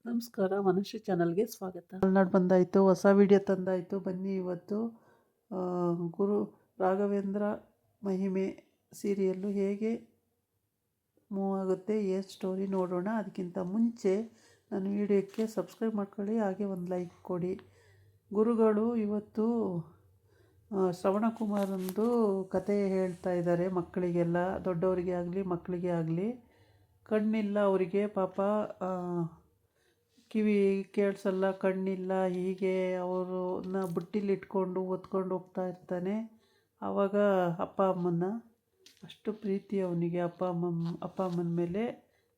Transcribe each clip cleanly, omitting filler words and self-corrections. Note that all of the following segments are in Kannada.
ನಮಸ್ಕಾರ, ಮನುಷ್ಯ ಚಾನಲ್ಗೆ ಸ್ವಾಗತ. ಮಲೆನಾಡು ಬಂದಾಯಿತು, ಹೊಸ ವಿಡಿಯೋ ತಂದಾಯಿತು. ಬನ್ನಿ ಇವತ್ತು ಗುರು ರಾಘವೇಂದ್ರ ಮಹಿಮೆ ಸೀರಿಯಲ್ಲು ಹೇಗೆ ಮೂವ್ ಆಗುತ್ತೆ, ಏನು ಸ್ಟೋರಿ ನೋಡೋಣ. ಅದಕ್ಕಿಂತ ಮುಂಚೆ ನನ್ನ ವಿಡಿಯೋಕ್ಕೆ ಸಬ್ಸ್ಕ್ರೈಬ್ ಮಾಡ್ಕೊಳ್ಳಿ, ಹಾಗೆ ಒಂದು ಲೈಕ್ ಕೊಡಿ. ಗುರುಗಳು ಇವತ್ತು ಶ್ರವಣಕುಮಾರಂದು ಕತೆ ಹೇಳ್ತಾ ಇದ್ದಾರೆ ಮಕ್ಕಳಿಗೆಲ್ಲ, ದೊಡ್ಡವರಿಗೆ ಆಗಲಿ ಮಕ್ಕಳಿಗೆ ಆಗಲಿ. ಕಣ್ಣಿಲ್ಲ ಅವರಿಗೆ, ಪಾಪ ಕಿವಿ ಕೇಳಿಸಲ್ಲ, ಕಣ್ಣಿಲ್ಲ. ಹೀಗೆ ಅವ್ರನ್ನ ಬುಟ್ಟಿಲಿ ಇಟ್ಕೊಂಡು ಹೊತ್ಕೊಂಡು ಹೋಗ್ತಾ ಇರ್ತಾನೆ. ಆವಾಗ ಅಪ್ಪ ಅಮ್ಮನ ಅಷ್ಟು ಪ್ರೀತಿ ಅವನಿಗೆ ಅಪ್ಪ ಅಮ್ಮನ ಮೇಲೆ.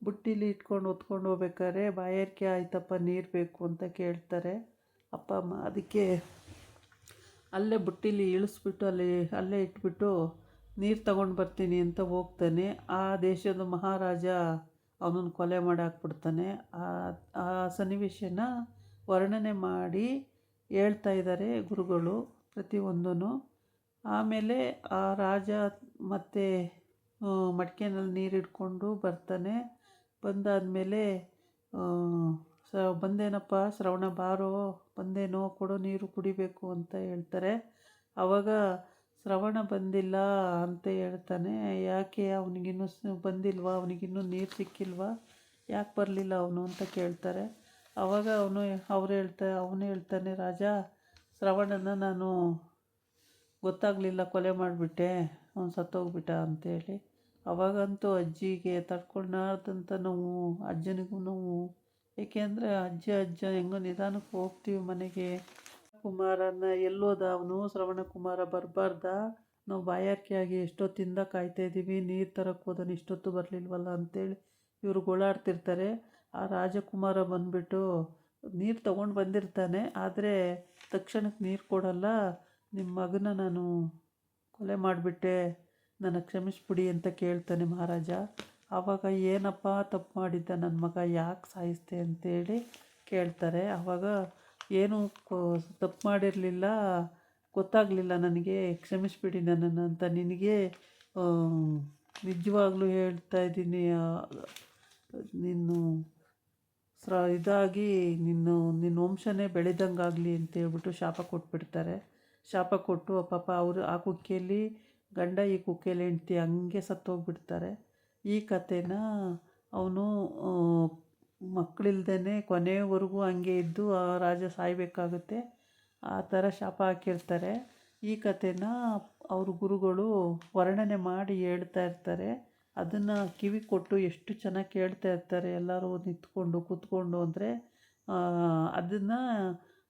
ಬುಟ್ಟಿಲಿ ಇಟ್ಕೊಂಡು ಹೊತ್ಕೊಂಡು ಹೋಗ್ಬೇಕಾದ್ರೆ ಬಾಯಾರಿಕೆ ಆಯ್ತಪ್ಪ, ನೀರು ಬೇಕು ಅಂತ ಕೇಳ್ತಾರೆ ಅಪ್ಪ ಅಮ್ಮ. ಅದಕ್ಕೆ ಅಲ್ಲೇ ಬುಟ್ಟಿಲಿ ಇಳಿಸ್ಬಿಟ್ಟು ಅಲ್ಲೇ ಇಟ್ಬಿಟ್ಟು ನೀರು ತಗೊಂಡು ಬರ್ತೀನಿ ಅಂತ ಹೋಗ್ತಾನೆ. ಆ ದೇಶದ ಮಹಾರಾಜ ಅವನನ್ನು ಕೊಲೆ ಮಾಡಾಕ್ಬಿಡ್ತಾನೆ. ಆ ಸನ್ನಿವೇಶನ ವರ್ಣನೆ ಮಾಡಿ ಹೇಳ್ತಾ ಇದ್ದಾರೆ ಗುರುಗಳು ಪ್ರತಿಯೊಂದೂ. ಆಮೇಲೆ ಆ ರಾಜ ಮತ್ತೆ ಮಡಿಕೆನಲ್ಲಿ ನೀರು ಹಿಡ್ಕೊಂಡು ಬರ್ತಾನೆ. ಬಂದಾದಮೇಲೆ ಬಂದೇನಪ್ಪ ಶ್ರವಣ, ಬಾರೋ, ಬಂದೇನೋ, ಕೊಡೋ ನೀರು ಕುಡಿಬೇಕು ಅಂತ ಹೇಳ್ತಾರೆ. ಆವಾಗ ಶ್ರವಣ ಬಂದಿಲ್ಲ ಅಂತ ಹೇಳ್ತಾನೆ. ಯಾಕೆ ಅವನಿಗಿನ್ನೂ ಬಂದಿಲ್ವಾ, ಅವನಿಗಿನ್ನೂ ನೀರು ಸಿಕ್ಕಿಲ್ವಾ, ಯಾಕೆ ಬರಲಿಲ್ಲ ಅವನು ಅಂತ ಕೇಳ್ತಾರೆ. ಆವಾಗ ಅವನು ಹೇಳ್ತಾನೆ, ರಾಜ, ಶ್ರವಣನ ನಾನು ಗೊತ್ತಾಗಲಿಲ್ಲ, ಕೊಲೆ ಮಾಡಿಬಿಟ್ಟೆ, ಅವನು ಸತ್ತೋಗ್ಬಿಟ್ಟ ಅಂತೇಳಿ. ಅವಾಗಂತೂ ಅಜ್ಜಿಗೆ ತಡ್ಕೊಳ್ಳಾರ್ದಂಥ ನೋವು, ಅಜ್ಜನಿಗೂ ನೋವು. ಏಕೆಂದರೆ ಅಜ್ಜ ಹೆಂಗೋ ನಿಧಾನಕ್ಕೆ ಹೋಗ್ತೀವಿ ಮನೆಗೆ. ಕುಮಾರನ ಎಲ್ಲೋದ ಅವನು, ಶ್ರವಣ ಕುಮಾರ ಬರಬಾರ್ದ, ನಾವು ಬಾಯಾರಿಕೆಯಾಗಿ ಎಷ್ಟೊತ್ತಿಂದ ಕಾಯ್ತಾಯಿದ್ದೀವಿ, ನೀರು ತರಕ್ಕೆ ಹೋದನು, ಇಷ್ಟೊತ್ತು ಬರಲಿಲ್ವಲ್ಲ ಅಂತೇಳಿ ಇವರು ಗೋಳಾಡ್ತಿರ್ತಾರೆ. ಆ ರಾಜಕುಮಾರ ಬಂದುಬಿಟ್ಟು ನೀರು ತೊಗೊಂಡು ಬಂದಿರ್ತಾನೆ, ಆದರೆ ತಕ್ಷಣಕ್ಕೆ ನೀರು ಕೊಡಲ್ಲ. ನಿಮ್ಮ ಮಗನ ನಾನು ಕೊಲೆ ಮಾಡಿಬಿಟ್ಟೆ, ನನಗೆ ಕ್ಷಮಿಸ್ಬಿಡಿ ಅಂತ ಕೇಳ್ತಾನೆ ಮಹಾರಾಜ. ಆವಾಗ ಏನಪ್ಪ ತಪ್ಪು ಮಾಡಿದ್ದ ನನ್ನ ಮಗ, ಯಾಕೆ ಸಾಯಿಸ್ತೆ ಅಂತೇಳಿ ಕೇಳ್ತಾರೆ. ಆವಾಗ ಏನು ತಪ್ಪು ಮಾಡಿರಲಿಲ್ಲ, ಗೊತ್ತಾಗಲಿಲ್ಲ ನನಗೆ, ಕ್ಷಮಿಸ್ಬಿಡಿ ನನ್ನನ್ನು ಅಂತ. ನಿನಗೆ ನಿಜವಾಗ್ಲೂ ಹೇಳ್ತಾ ಇದ್ದೀನಿ, ನೀನು ಇದಾಗಿ ನಿನ್ನ ವಂಶನೇ ಬೆಳೆದಂಗಾಗಲಿ ಅಂತೇಳ್ಬಿಟ್ಟು ಶಾಪ ಕೊಟ್ಬಿಡ್ತಾರೆ. ಶಾಪ ಕೊಟ್ಟು ಪಾಪ ಅವರು ಆ ಕುಕ್ಕೆಯಲ್ಲಿ ಗಂಡ, ಈ ಕುಕ್ಕೆಯಲ್ಲಿ ಹೆಂಡ್ತಿ ಹಂಗೆ ಸತ್ತೋಗ್ಬಿಡ್ತಾರೆ. ಈ ಕಥೆನ ಅವನು ಮಕ್ಕಳಿಲ್ದೇ ಕೊನೆವರೆಗೂ ಹಂಗೆ ಇದ್ದು ಆ ರಾಜ ಸಾಯಬೇಕಾಗುತ್ತೆ, ಆ ಥರ ಶಾಪ ಹಾಕಿರ್ತಾರೆ. ಈ ಕಥೆನ ಅವರು ಗುರುಗಳು ವರ್ಣನೆ ಮಾಡಿ ಹೇಳ್ತಾ ಇರ್ತಾರೆ. ಅದನ್ನು ಕಿವಿ ಕೊಟ್ಟು ಎಷ್ಟು ಚೆನ್ನಾಗಿ ಕೇಳ್ತಾ ಇರ್ತಾರೆ ಎಲ್ಲರೂ ನಿಂತ್ಕೊಂಡು ಕೂತ್ಕೊಂಡು. ಅಂದರೆ ಅದನ್ನು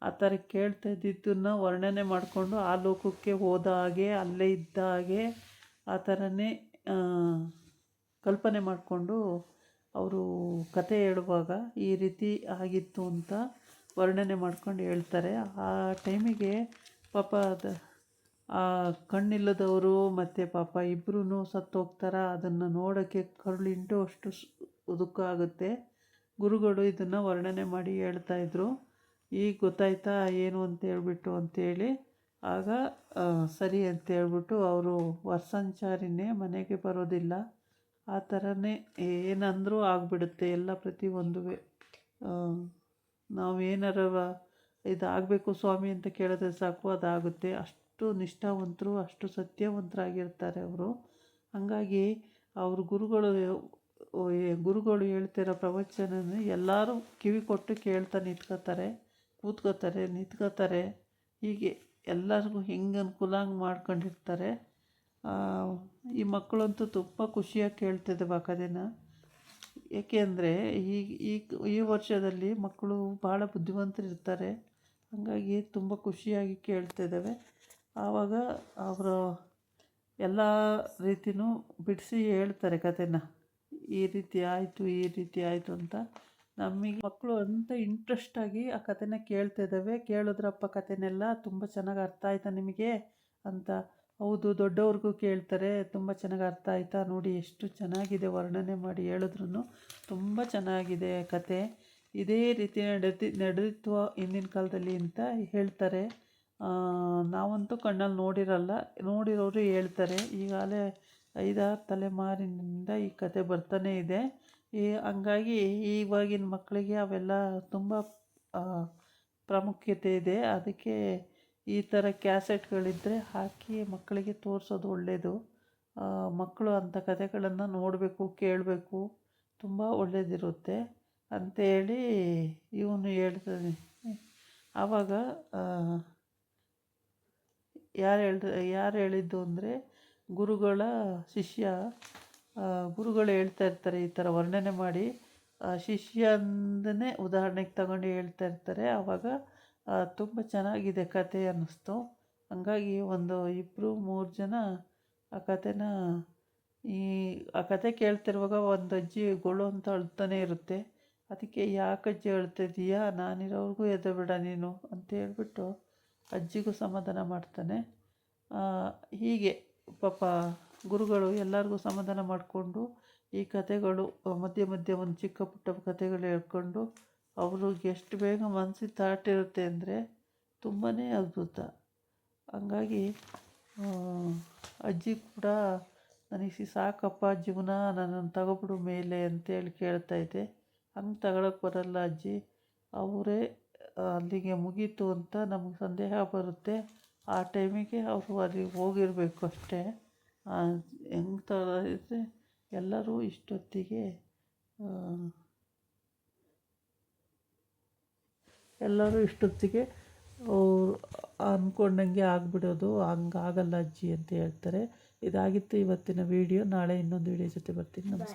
ಆ ಥರ ಕೇಳ್ತಾ ಇದ್ದಿದ್ದನ್ನು ವರ್ಣನೆ ಮಾಡಿಕೊಂಡು ಆ ಲೋಕಕ್ಕೆ ಹೋದ ಹಾಗೆ, ಅಲ್ಲೇ ಇದ್ದ ಹಾಗೆ, ಆ ಥರನೇ ಕಲ್ಪನೆ ಮಾಡಿಕೊಂಡು ಅವರು ಕತೆ ಹೇಳುವಾಗ ಈ ರೀತಿ ಆಗಿತ್ತು ಅಂತ ವರ್ಣನೆ ಮಾಡ್ಕೊಂಡು ಹೇಳ್ತಾರೆ. ಆ ಟೈಮಿಗೆ ಪಾಪ ಆ ಕಣ್ಣಿಲ್ಲದವರು ಮತ್ತು ಪಾಪ ಇಬ್ಬರೂ ಸತ್ತೋಗ್ತಾರೆ. ಅದನ್ನು ನೋಡೋಕ್ಕೆ ಕರುಳಿಂಟು ಅಷ್ಟು ದುಃಖ ಆಗುತ್ತೆ. ಗುರುಗಳು ಇದನ್ನು ವರ್ಣನೆ ಮಾಡಿ ಹೇಳ್ತಾಯಿದ್ರು. ಈಗ ಗೊತ್ತಾಯ್ತಾ ಏನು ಅಂತೇಳ್ಬಿಟ್ಟು ಅಂತೇಳಿ. ಆಗ ಸರಿ ಅಂತೇಳ್ಬಿಟ್ಟು ಅವರು ವರ್ಷಾಂಚಾರಿನೇ ಮನೆಗೆ ಬರೋದಿಲ್ಲ. ಆ ಥರನೇ ಏನಂದರೂ ಆಗಿಬಿಡುತ್ತೆ ಎಲ್ಲ ಪ್ರತಿಯೊಂದು. ನಾವೇನಾರ ಇದಾಗಬೇಕು ಸ್ವಾಮಿ ಅಂತ ಕೇಳಿದ್ರೆ ಸಾಕು, ಅದಾಗುತ್ತೆ. ಅಷ್ಟು ನಿಷ್ಠಾವಂತರು, ಅಷ್ಟು ಸತ್ಯವಂತರಾಗಿರ್ತಾರೆ ಅವರು. ಹಾಗಾಗಿ ಅವರು ಗುರುಗಳು ಹೇಳ್ತಿರೋ ಪ್ರವಚನ ಎಲ್ಲರೂ ಕಿವಿ ಕೊಟ್ಟು ಕೇಳ್ತಾ ನಿಂತ್ಕೋತಾರೆ. ಹೀಗೆ ಎಲ್ಲರಿಗೂ ಹೆಂಗೆ ಅನುಕೂಲ ಹಂಗೆ ಮಾಡ್ಕೊಂಡಿರ್ತಾರೆ. ಈ ಮಕ್ಕಳಂತೂ ತುಂಬ ಖುಷಿಯಾಗಿ ಕೇಳ್ತಿದ್ದಾವೆ ಆ ಕಥೆನ. ಏಕೆಂದರೆ ಈ ವರ್ಷದಲ್ಲಿ ಮಕ್ಕಳು ಭಾಳ ಬುದ್ಧಿವಂತರಿರ್ತಾರೆ. ಹಾಗಾಗಿ ತುಂಬ ಖುಷಿಯಾಗಿ ಕೇಳ್ತಿದ್ದಾವೆ. ಆವಾಗ ಅವರು ಎಲ್ಲ ರೀತಿಯೂ ಬಿಡಿಸಿ ಹೇಳ್ತಾರೆ ಕಥೆನ. ಈ ರೀತಿ ಆಯಿತು ಅಂತ. ನಮಗೆ ಮಕ್ಕಳು ಅಂತ ಇಂಟ್ರೆಸ್ಟಾಗಿ ಆ ಕಥೆನ ಕೇಳ್ತಿದ್ದಾವೆ. ಕೇಳಿದ್ರಪ್ಪ ಕಥೆನೆಲ್ಲ ತುಂಬ ಚೆನ್ನಾಗಿ ಅರ್ಥ ಆಯ್ತಾ ನಿಮಗೆ ಅಂತ. ಹೌದು, ದೊಡ್ಡವ್ರಿಗೂ ಕೇಳ್ತಾರೆ, ತುಂಬ ಚೆನ್ನಾಗಿ ಅರ್ಥ ಆಯ್ತಾ, ನೋಡಿ ಎಷ್ಟು ಚೆನ್ನಾಗಿದೆ ವರ್ಣನೆ ಮಾಡಿ ಹೇಳಿದ್ರು, ತುಂಬ ಚೆನ್ನಾಗಿದೆ ಕತೆ, ಇದೇ ರೀತಿ ನಡೆದಿತ್ತು ಹಿಂದಿನ ಕಾಲದಲ್ಲಿ ಅಂತ ಹೇಳ್ತಾರೆ. ನಾವಂತೂ ಕಣ್ಣಲ್ಲಿ ನೋಡಿರಲ್ಲ, ನೋಡಿರೋರು ಹೇಳ್ತಾರೆ. ಈಗಾಗಲೇ 5-6 ತಲೆಮಾರಿನಿಂದ ಈ ಕತೆ ಬರ್ತಾನೇ ಇದೆ. ಹಂಗಾಗಿ ಇವಾಗಿನ ಮಕ್ಕಳಿಗೆ ಅವೆಲ್ಲ ತುಂಬ ಪ್ರಾಮುಖ್ಯತೆ ಇದೆ. ಅದಕ್ಕೆ ಈ ಥರ ಕ್ಯಾಸೆಟ್ಗಳಿದ್ದರೆ ಹಾಕಿ ಮಕ್ಕಳಿಗೆ ತೋರಿಸೋದು ಒಳ್ಳೆಯದು. ಮಕ್ಕಳು ಅಂಥ ಕಥೆಗಳನ್ನು ನೋಡಬೇಕು, ಕೇಳಬೇಕು, ತುಂಬ ಒಳ್ಳೆಯದಿರುತ್ತೆ ಅಂಥೇಳಿ ಇವನು ಹೇಳ್ತಾನೆ. ಆವಾಗ ಯಾರು ಹೇಳಿದ್ದು ಅಂದರೆ ಗುರುಗಳ ಶಿಷ್ಯ. ಗುರುಗಳು ಹೇಳ್ತಾ ಇರ್ತಾರೆ, ಈ ಥರ ವರ್ಣನೆ ಮಾಡಿ ಶಿಷ್ಯಂದನೇ ಉದಾಹರಣೆಗೆ ತಗೊಂಡು ಹೇಳ್ತಾ ಇರ್ತಾರೆ. ಆವಾಗ ತುಂಬ ಚೆನ್ನಾಗಿದೆ ಕತೆ ಅನ್ನಿಸ್ತು. ಹಂಗಾಗಿ ಒಂದು 2-3 ಜನ ಆ ಕಥೆನ ಆ ಕತೆ ಕೇಳ್ತಿರುವಾಗ ಒಂದು ಅಜ್ಜಿ ಗೊಳು ಅಂತ ಅಳ್ತಾನೆ ಇರುತ್ತೆ. ಅದಕ್ಕೆ ಯಾಕೆ ಅಜ್ಜಿ ಅಳ್ತಿದ್ದೀಯಾ, ನಾನಿರೋವರೆಗೂ ಎದ್ದೇಳಬೇಡ ನೀನು ಅಂತ ಹೇಳ್ಬಿಟ್ಟು ಅಜ್ಜಿಗೂ ಸಮಾಧಾನ ಮಾಡ್ತಾನೆ. ಹೀಗೆ ಪಾಪ ಗುರುಗಳು ಎಲ್ಲರಿಗೂ ಸಮಾಧಾನ ಮಾಡಿಕೊಂಡು ಈ ಕಥೆಗಳು ಮಧ್ಯೆ ಮಧ್ಯೆ ಒಂದು ಚಿಕ್ಕ ಪುಟ್ಟ ಕಥೆಗಳು ಹೇಳ್ಕೊಂಡು ಅವ್ರಿಗೆ ಎಷ್ಟು ಬೇಗ ಮನಸ್ಸಿಗೆ ತಾಟಿರುತ್ತೆ ಅಂದರೆ ತುಂಬಾ ಅದ್ಭುತ. ಹಂಗಾಗಿ ಅಜ್ಜಿ ಕೂಡ ನನಗೆ ಸಾಕಪ್ಪ ಜೀವನ, ನನ್ನನ್ನು ತಗೊಬಿಡು ಮೇಲೆ ಅಂತೇಳಿ ಕೇಳ್ತಾಯಿದ್ದೆ. ಹಂಗೆ ತಗೊಳಕ್ಕೆ ಬರಲ್ಲ ಅಜ್ಜಿ, ಅವರೇ ಅಲ್ಲಿಗೆ ಮುಗೀತು ಅಂತ ನಮಗೆ ಸಂದೇಹ ಬರುತ್ತೆ. ಆ ಟೈಮಿಗೆ ಅವರು ಅಲ್ಲಿಗೆ ಹೋಗಿರಬೇಕು ಅಷ್ಟೇ. ಹೆಂಗೆ ತಗೊಳ್ಳಿದ್ರೆ ಎಲ್ಲರೂ ಇಷ್ಟೊತ್ತಿಗೆ ಅಂದ್ಕೊಂಡಂಗೆ ಆಗಿಬಿಡೋದು. ಹಂಗಾಗಲ್ಲ ಅಜ್ಜಿ ಅಂತ ಹೇಳ್ತಾರೆ. ಇದಾಗಿತ್ತು ಇವತ್ತಿನ ವಿಡಿಯೋ. ನಾಳೆ ಇನ್ನೊಂದು ವಿಡಿಯೋ ಜೊತೆ ಬರ್ತೀನಿ. ನಮಸ್ಕಾರ.